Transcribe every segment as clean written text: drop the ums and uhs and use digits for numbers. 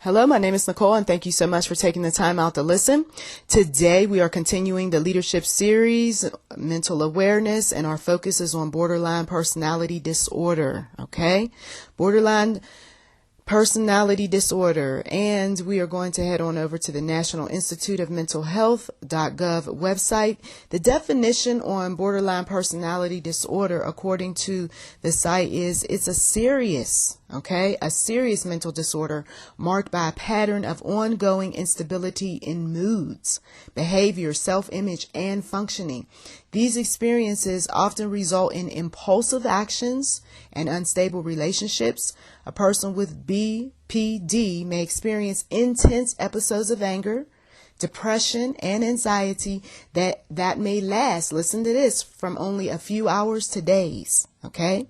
Hello, my name is Nicole, and thank you so much for taking the time out to listen. Today, we are continuing the leadership series, mental awareness, and our focus is on borderline personality disorder. Okay, borderline personality disorder, and we are going to head on over to the National Institute of Mental Health.gov website. The definition on borderline personality disorder, according to the site, is it's a serious mental disorder marked by a pattern of ongoing instability in moods, behavior, self-image, and functioning. These experiences often result in impulsive actions and unstable relationships. A person with BPD may experience intense episodes of anger, depression, and anxiety that may last, listen to this, from only a few hours to days. Okay?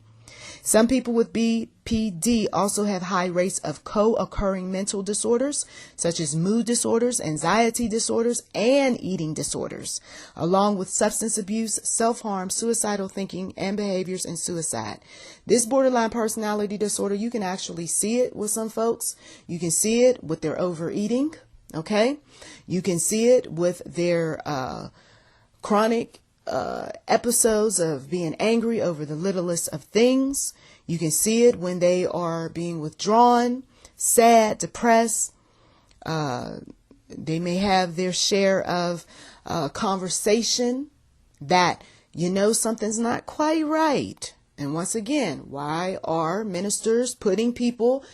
Some people with BPD also have high rates of co-occurring mental disorders, such as mood disorders, anxiety disorders, and eating disorders, along with substance abuse, self-harm, suicidal thinking, and behaviors, and suicide. This borderline personality disorder, you can actually see it with some folks. You can see it with their overeating, okay? You can see it with their chronic episodes of being angry over the littlest of things. You can see it when they are being withdrawn, sad, depressed. They may have their share of conversation that, something's not quite right. And once again, why are ministers putting people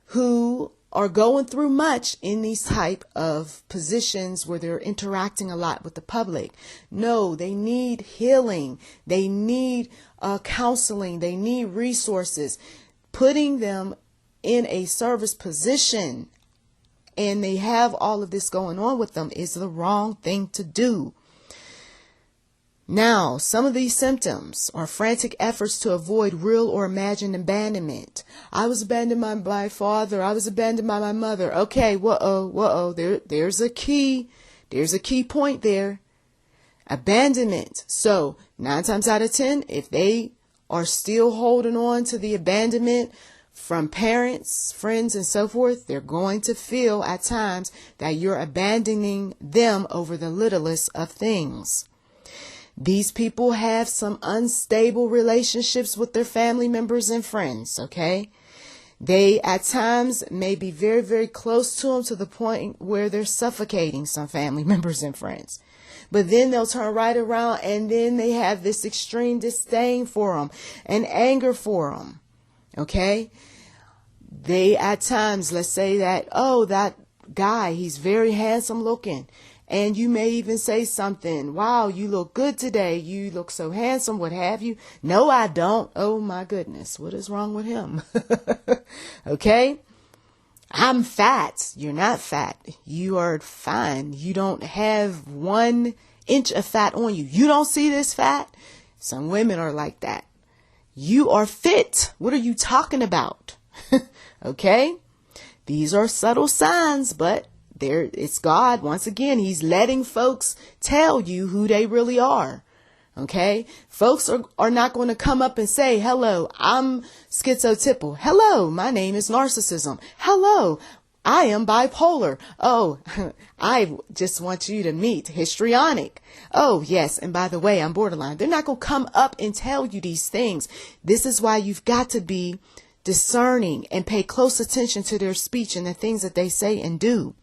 who are going through much in these type of positions where they're interacting a lot with the public? No, they need healing. They need counseling. They need resources. Putting them in a service position and they have all of this going on with them is the wrong thing to do. Now, some of these symptoms are frantic efforts to avoid real or imagined abandonment. I was abandoned by my father. I was abandoned by my mother. Okay, there's a key. There's a key point there. Abandonment. So 9 times out of 10, if they are still holding on to the abandonment from parents, friends, and so forth, they're going to feel at times that you're abandoning them over the littlest of things. These people have some unstable relationships with their family members and friends, okay? They at times may be very, very close to them to the point where they're suffocating some family members and friends. But then they'll turn right around and then they have this extreme disdain for them and anger for them, okay? They at times, let's say that, that guy, he's very handsome looking. And you may even say something, wow, you look good today. You look so handsome. What have you? No, I don't. Oh, my goodness. What is wrong with him? Okay. I'm fat. You're not fat. You are fine. You don't have 1 inch of fat on you. You don't see this fat? Some women are like that. You are fit. What are you talking about? Okay. These are subtle signs, but it's God. Once again, he's letting folks tell you who they really are. Okay. Folks are not going to come up and say, hello, I'm schizotypal. Hello, my name is narcissism. Hello, I am bipolar. Oh, I just want you to meet histrionic. Oh, yes. And by the way, I'm borderline. They're not going to come up and tell you these things. This is why you've got to be discerning and pay close attention to their speech and the things that they say and do.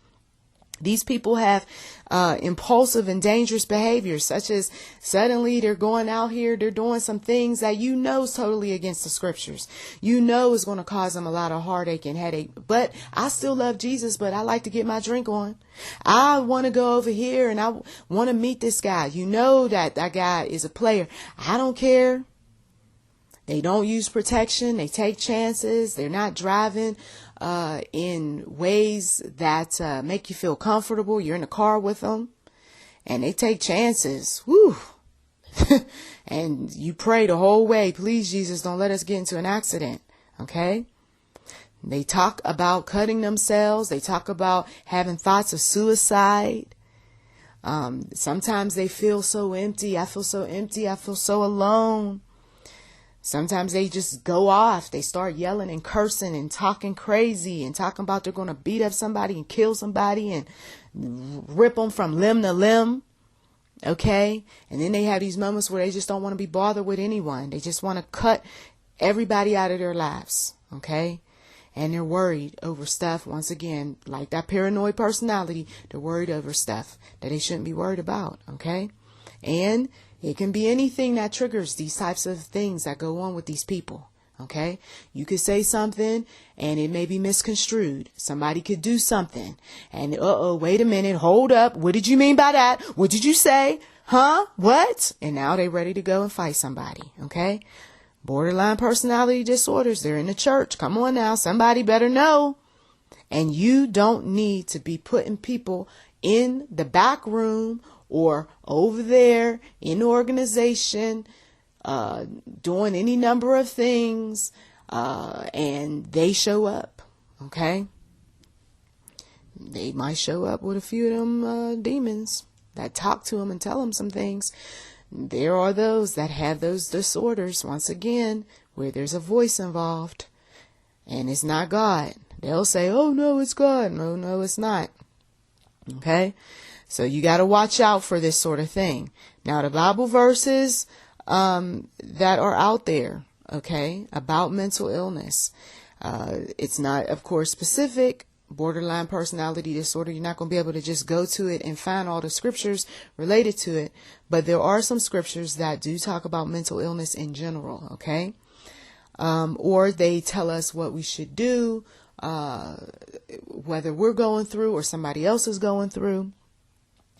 These people have impulsive and dangerous behaviors, such as suddenly they're going out here, they're doing some things that is totally against the scriptures. Is going to cause them a lot of heartache and headache. But I still love Jesus, but I like to get my drink on. I want to go over here and I want to meet this guy. That guy is a player. I don't care. They don't use protection. They take chances. They're not driving in ways that make you feel comfortable. You're in the car with them and they take chances. Woo. And you pray the whole way. Please, Jesus, don't let us get into an accident. Okay. They talk about cutting themselves. They talk about having thoughts of suicide. Sometimes they feel so empty. I feel so empty. I feel so alone. Sometimes they just go off. They start yelling and cursing and talking crazy and talking about they're going to beat up somebody and kill somebody and rip them from limb to limb. Okay. And then they have these moments where they just don't want to be bothered with anyone. They just want to cut everybody out of their lives. Okay. And they're worried over stuff. Once again, like that paranoid personality, they're worried over stuff that they shouldn't be worried about. Okay. And it can be anything that triggers these types of things that go on with these people. Okay. You could say something and it may be misconstrued. Somebody could do something and wait a minute. Hold up. What did you mean by that? What did you say? Huh? What? And now they're ready to go and fight somebody. Okay. Borderline personality disorders. They're in the church. Come on now. Somebody better know. And you don't need to be putting people in the back room or over there in the organization, doing any number of things, and they show up. Okay. They might show up with a few of them demons that talk to them and tell them some things. There are those that have those disorders, once again, where there's a voice involved and it's not God. They'll say, oh, no, it's God. No, it's not. Okay. So you got to watch out for this sort of thing. Now, the Bible verses that are out there, okay, about mental illness. It's not, of course, specific. Borderline personality disorder, you're not going to be able to just go to it and find all the scriptures related to it. But there are some scriptures that do talk about mental illness in general, okay? Or they tell us what we should do, whether we're going through or somebody else is going through.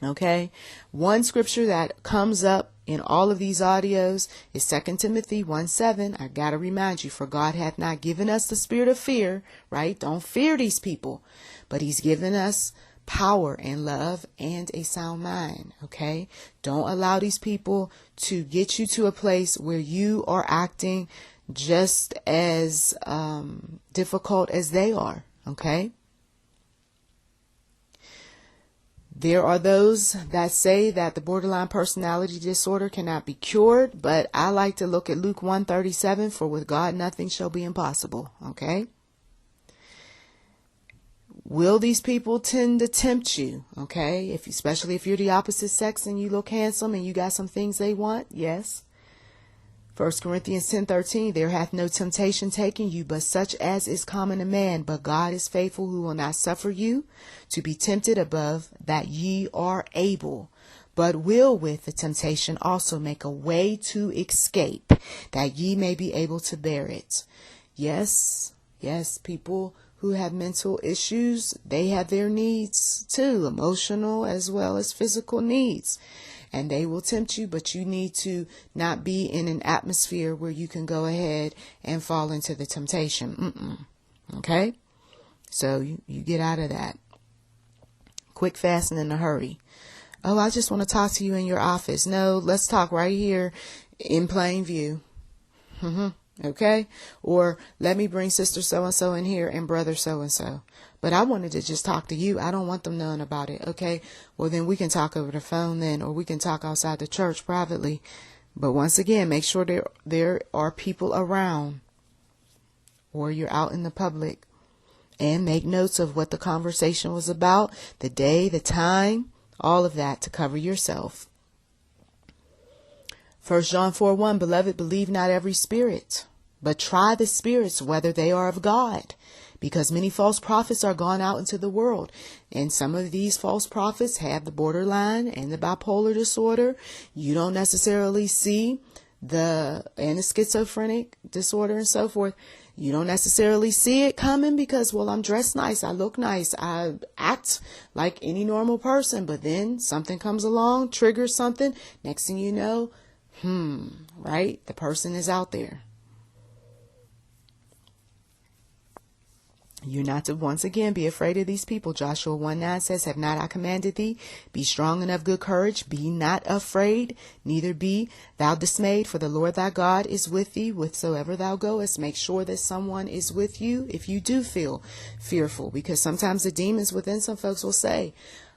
Okay. One scripture that comes up in all of these audios is 2 Timothy 1:7. I got to remind you, for God hath not given us the spirit of fear, right? Don't fear these people, but he's given us power and love and a sound mind. Okay. Don't allow these people to get you to a place where you are acting just as difficult as they are. Okay. There are those that say that the borderline personality disorder cannot be cured, but I like to look at Luke 1:37, for with God nothing shall be impossible. Okay. Will these people tend to tempt you? Okay. Especially if you're the opposite sex and you look handsome and you got some things they want. Yes. 1 Corinthians 10:13, there hath no temptation taken you, but such as is common to man. But God is faithful, who will not suffer you to be tempted above that ye are able, but will with the temptation also make a way to escape, that ye may be able to bear it. Yes, people who have mental issues, they have their needs too, emotional as well as physical needs. And they will tempt you, but you need to not be in an atmosphere where you can go ahead and fall into the temptation. Okay? So you get out of that. Quick, fast, and in a hurry. Oh, I just want to talk to you in your office. No, let's talk right here in plain view. Okay? Or let me bring sister so-and-so in here and brother so-and-so. But I wanted to just talk to you. I don't want them knowing about it. Okay. Well, then we can talk over the phone then, or we can talk outside the church privately. But once again, make sure there are people around, or you're out in the public, and make notes of what the conversation was about, the day, the time, all of that to cover yourself. 1 John 4:1, beloved, believe not every spirit, but try the spirits whether they are of God. Because many false prophets are gone out into the world. And some of these false prophets have the borderline and the bipolar disorder. You don't necessarily see the schizophrenic disorder and so forth. You don't necessarily see it coming because, well, I'm dressed nice. I look nice. I act like any normal person. But then something comes along, triggers something. Next thing you know, right? The person is out there. You're not to, once again, be afraid of these people. Joshua 1:9 says, have not I commanded thee? Be strong and of good courage. Be not afraid, neither be thou dismayed, for the Lord thy God is with thee whithersoever thou goest. Make sure that someone is with you if you do feel fearful, because sometimes the demons within some folks will say,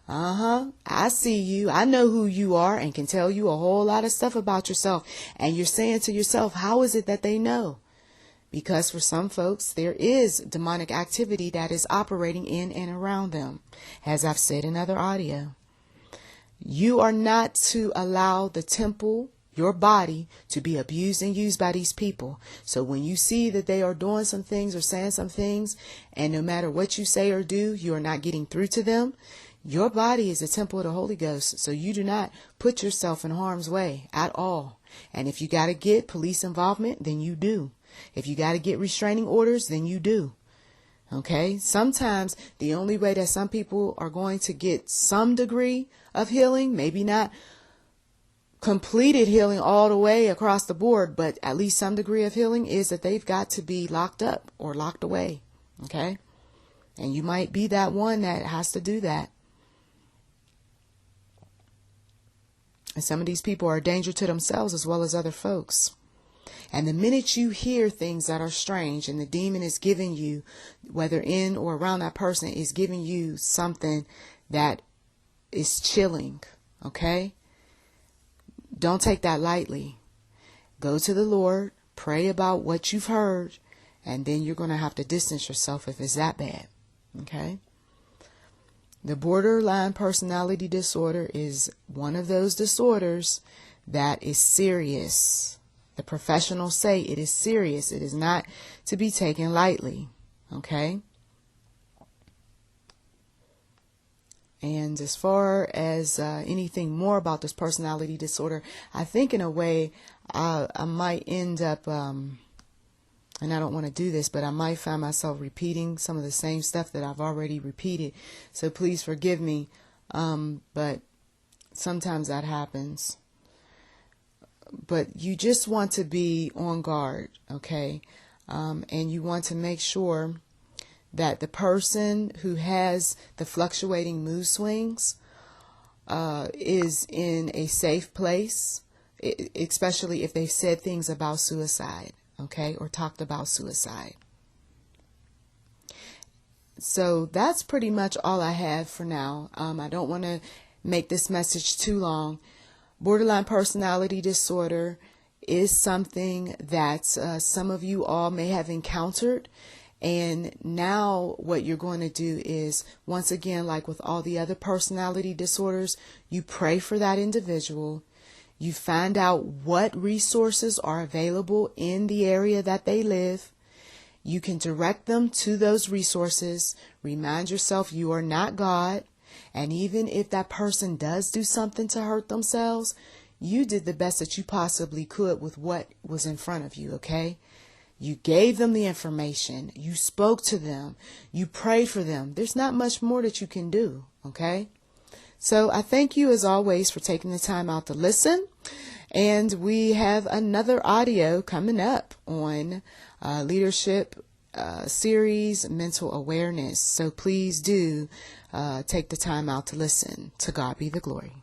I see you. I know who you are and can tell you a whole lot of stuff about yourself. And you're saying to yourself, how is it that they know? Because for some folks, there is demonic activity that is operating in and around them, as I've said in other audio. You are not to allow the temple, your body, to be abused and used by these people. So when you see that they are doing some things or saying some things, and no matter what you say or do, you are not getting through to them, your body is a temple of the Holy Ghost. So you do not put yourself in harm's way at all. And if you got to get police involvement, then you do. If you got to get restraining orders, then you do. Okay? Sometimes the only way that some people are going to get some degree of healing, maybe not completed healing all the way across the board, but at least some degree of healing, is that they've got to be locked up or locked away. Okay? And you might be that one that has to do that. And some of these people are a danger to themselves as well as other folks. And the minute you hear things that are strange and the demon is giving you, whether in or around that person, is giving you something that is chilling, okay? Don't take that lightly. Go to the Lord, pray about what you've heard, and then you're going to have to distance yourself if it's that bad, okay? The borderline personality disorder is one of those disorders that is serious. The professionals say it is serious. It is not to be taken lightly. Okay? And as far as anything more about this personality disorder, I think in a way I might end up, and I don't want to do this, but I might find myself repeating some of the same stuff that I've already repeated. So please forgive me. But sometimes that happens. But you just want to be on guard, okay? And you want to make sure that the person who has the fluctuating mood swings is in a safe place, especially if they've said things about suicide, okay, or talked about suicide. So that's pretty much all I have for now. I don't want to make this message too long. Borderline personality disorder is something that some of you all may have encountered. And now what you're going to do is, once again, like with all the other personality disorders, you pray for that individual. You find out what resources are available in the area that they live. You can direct them to those resources. Remind yourself you are not God. And even if that person does do something to hurt themselves, you did the best that you possibly could with what was in front of you, okay? You gave them the information. You spoke to them. You prayed for them. There's not much more that you can do, okay? So I thank you as always for taking the time out to listen. And we have another audio coming up on leadership series, mental awareness. So please do take the time out to listen. To God be the glory.